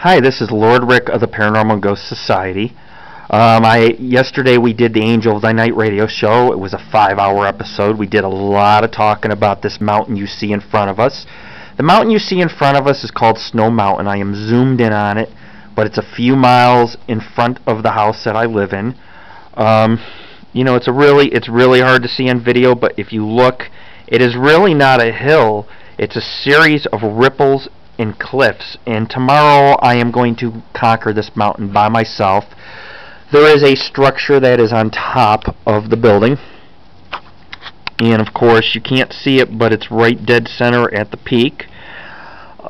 Hi, this is Lord Rick of the Paranormal Ghost Society. Yesterday we did the Angel of Thy Night radio show. It was a 5-hour episode. We did a lot of talking about this mountain you see in front of us. The mountain you see in front of us is called Snow Mountain. I am zoomed in on it, but it's a few miles in front of the house that I live in. It's really hard to see on video, but if you look, it is really not a hill. It's a series of ripples and cliffs, and tomorrow I am going to conquer this mountain by myself. There is a structure that is on top of the building, and of course you can't see it, but it's right dead center at the peak.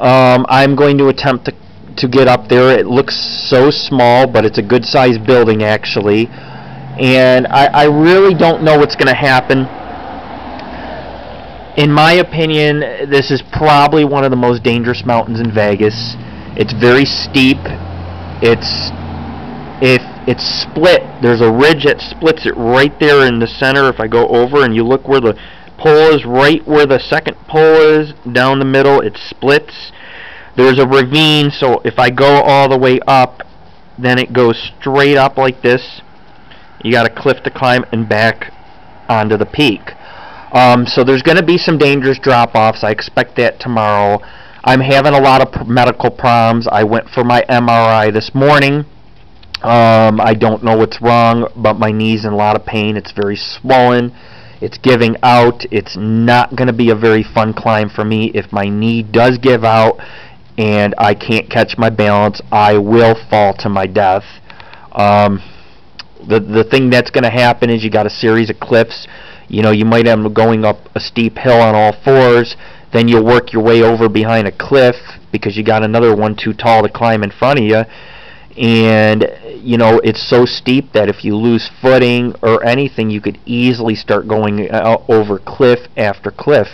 I'm going to attempt to get up there. It looks so small, but it's a good sized building actually, and I really don't know what's going to happen. In my opinion, this is probably one of the most dangerous mountains in Vegas. It's very steep. It's split. There's a ridge that splits it right there in the center. If I go over and you look where the pole is, right where the second pole is, down the middle, it splits. There's a ravine, so if I go all the way up, then it goes straight up like this. You got a cliff to climb and back onto the peak. So there's going to be some dangerous drop-offs. I expect that tomorrow. I'm having a lot of medical problems. I went for my MRI this morning. I don't know what's wrong, but my knee's in a lot of pain. It's very swollen. It's giving out. It's not going to be a very fun climb for me. If my knee does give out and I can't catch my balance, I will fall to my death. The thing that's going to happen is you got a series of cliffs. You might end up going up a steep hill on all fours, then you'll work your way over behind a cliff because you got another one too tall to climb in front of you. And, it's so steep that if you lose footing or anything, you could easily start going over cliff after cliff.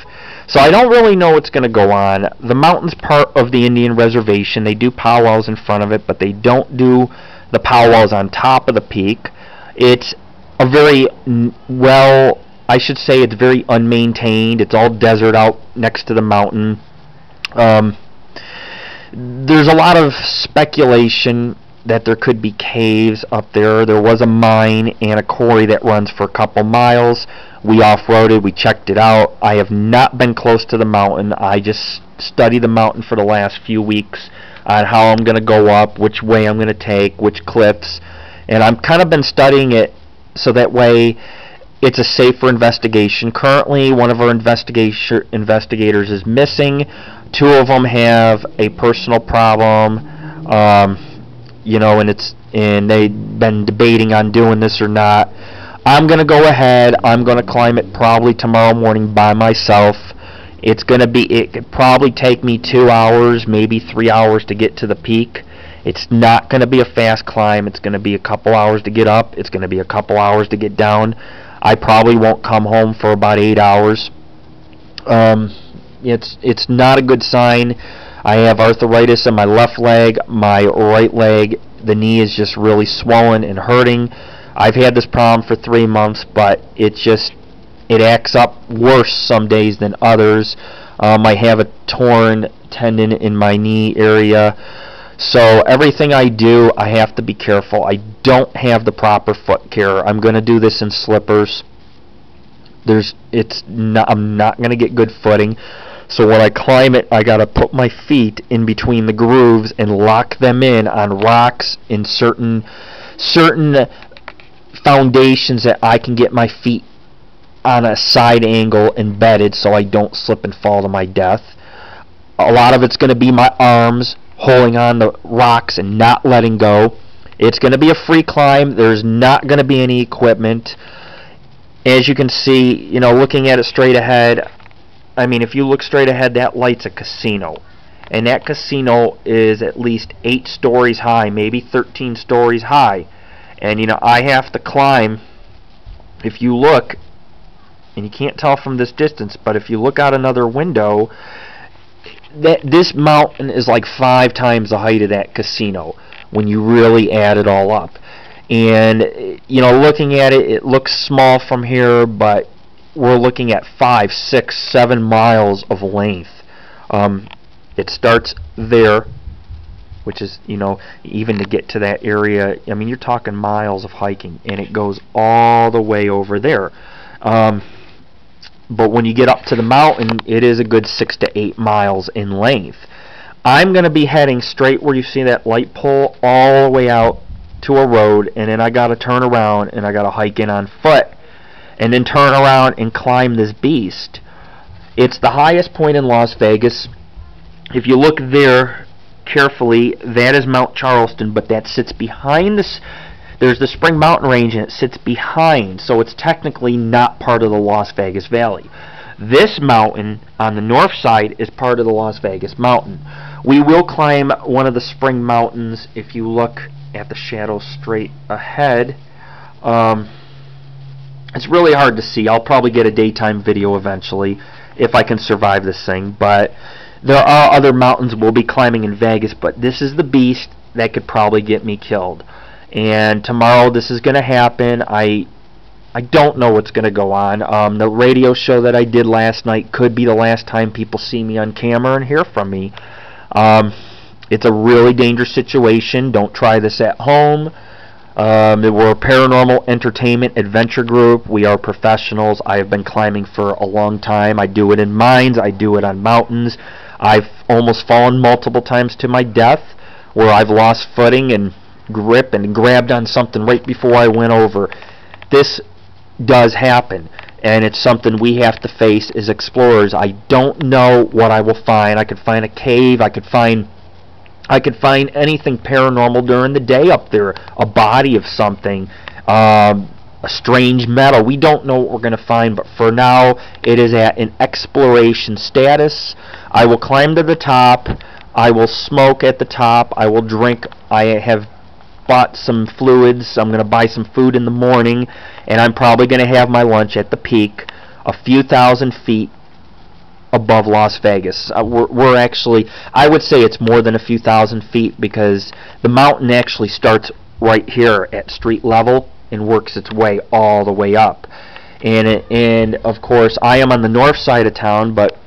So I don't really know what's going to go on. The mountain's part of the Indian reservation. They do powwows in front of it, but they don't do the powwows on top of the peak. It's a very I should say it's very unmaintained. It's all desert out next to the mountain. There's a lot of speculation that there could be caves up there. There was a mine and a quarry that runs for a couple miles. We off-roaded. We checked it out. I have not been close to the mountain. I just studied the mountain for the last few weeks on how I'm going to go up, which way I'm going to take, which cliffs. And I've kind of been studying it so that way it's a safer investigation. Currently, one of our investigators is missing. 2 of them have a personal problem, and they've been debating on doing this or not. I'm going to go ahead. I'm going to climb it probably tomorrow morning by myself. It could probably take me 2 hours, maybe 3 hours to get to the peak. It's not going to be a fast climb. It's going to be a couple hours to get up. It's going to be a couple hours to get down. I probably won't come home for about 8 hours. It's not a good sign. I have arthritis in my left leg, my right leg. The knee is just really swollen and hurting. I've had this problem for 3 months, but it acts up worse some days than others. I have a torn tendon in my knee area. So everything I do, I have to be careful. I don't have the proper foot care. I'm going to do this in slippers. I'm not going to get good footing. So when I climb it, I got to put my feet in between the grooves and lock them in on rocks in certain foundations that I can get my feet on a side angle embedded so I don't slip and fall to my death. A lot of it's going to be my arms holding on the rocks and not letting go. It's going to be a free climb. There's not going to be any equipment. As you can see, looking at it straight ahead, if you look straight ahead, that light's a casino. And that casino is at least 8 stories high, maybe 13 stories high. And, I have to climb. If you look, and you can't tell from this distance, but if you look out another window, this mountain is like 5 times the height of that casino when you really add it all up. And looking at it, it looks small from here, but we're looking at 5, 6, 7 miles of length. It starts there which is, even to get to that area, I mean, you're talking miles of hiking, and it goes all the way over there. But when you get up to the mountain, it is a good 6 to 8 miles in length. I'm going to be heading straight where you see that light pole all the way out to a road, and then I got to turn around and I got to hike in on foot and then turn around and climb this beast. It's the highest point in Las Vegas. If you look there carefully, that is Mount Charleston, but that sits behind this. There's the Spring Mountain Range, and it sits behind, so it's technically not part of the Las Vegas Valley. This mountain on the north side is part of the Las Vegas Mountain. We will climb one of the Spring Mountains. If you look at the shadow straight ahead, it's really hard to see. I'll probably get a daytime video eventually if I can survive this thing, but there are other mountains we'll be climbing in Vegas, but this is the beast that could probably get me killed. And tomorrow this is going to happen. I don't know what's going to go on. The radio show that I did last night could be the last time people see me on camera and hear from me. It's a really dangerous situation. Don't try this at home. We're a paranormal entertainment adventure group. We are professionals. I have been climbing for a long time. I do it in mines. I do it on mountains. I've almost fallen multiple times to my death, where I've lost footing and grip and grabbed on something right before I went over. This does happen, and it's something we have to face as explorers. I don't know what I will find. I could find a cave. I could find anything paranormal during the day up there, a body of something, a strange metal. We don't know what we're going to find, but for now it is at an exploration status. I will climb to the top. I will smoke at the top. I will drink. I have bought some fluids. I'm going to buy some food in the morning, and I'm probably going to have my lunch at the peak, a few thousand feet above Las Vegas. We're actually, I would say it's more than a few thousand feet, because the mountain actually starts right here at street level and works its way all the way up. And of course, I am on the north side of town, but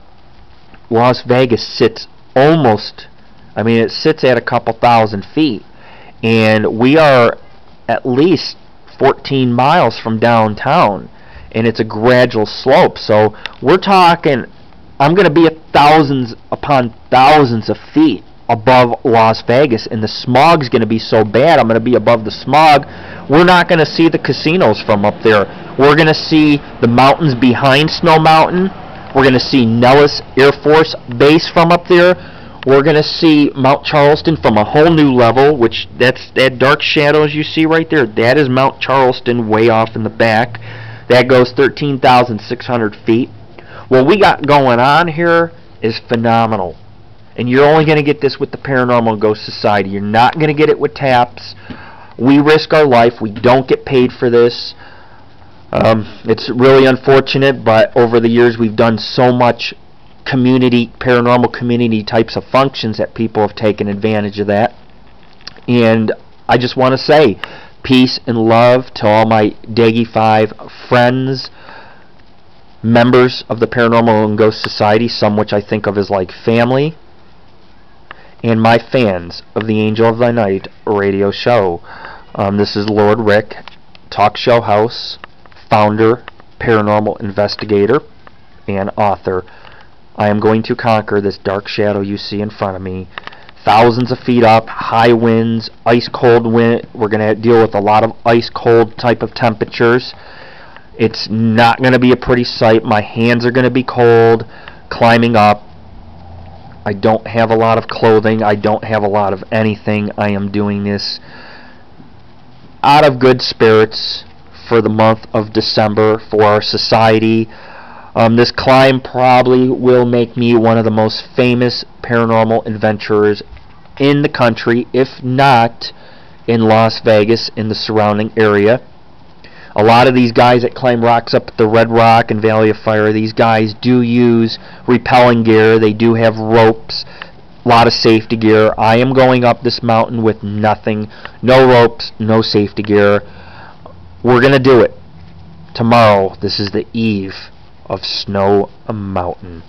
Las Vegas sits almost, I mean, it sits at a couple thousand feet, and we are at least 14 miles from downtown, and it's a gradual slope. So we're talking, I'm going to be thousands upon thousands of feet above Las Vegas, and the smog's going to be so bad, I'm going to be above the smog. We're not going to see the casinos from up there. We're going to see the mountains behind Snow Mountain. We're going to see Nellis Air Force Base from up there. We're going to see Mount Charleston from a whole new level, which that dark shadows you see right there, that is Mount Charleston way off in the back. That goes 13,600 feet. What we got going on here is phenomenal. And you're only going to get this with the Paranormal Ghost Society. You're not going to get it with TAPS. We risk our life. We don't get paid for this. It's really unfortunate, but over the years we've done so much paranormal community types of functions that people have taken advantage of that. And I just want to say peace and love to all my Daggy 5 friends, members of the Paranormal and Ghost Society, some which I think of as like family, and my fans of the Angel of the Night radio show. This is Lord Rick, talk show host, founder, paranormal investigator, and author. I am going to conquer this dark shadow you see in front of me. Thousands of feet up, high winds, ice cold wind. We're going to deal with a lot of ice cold type of temperatures. It's not going to be a pretty sight. My hands are going to be cold climbing up. I don't have a lot of clothing. I don't have a lot of anything. I am doing this out of good spirits for the month of December for our society. This climb probably will make me one of the most famous paranormal adventurers in the country, if not in Las Vegas, in the surrounding area. A lot of these guys that climb rocks up at the Red Rock and Valley of Fire, these guys do use repelling gear. They do have ropes, a lot of safety gear. I am going up this mountain with nothing, no ropes, no safety gear. We're going to do it tomorrow. This is the eve of Snow Mountain.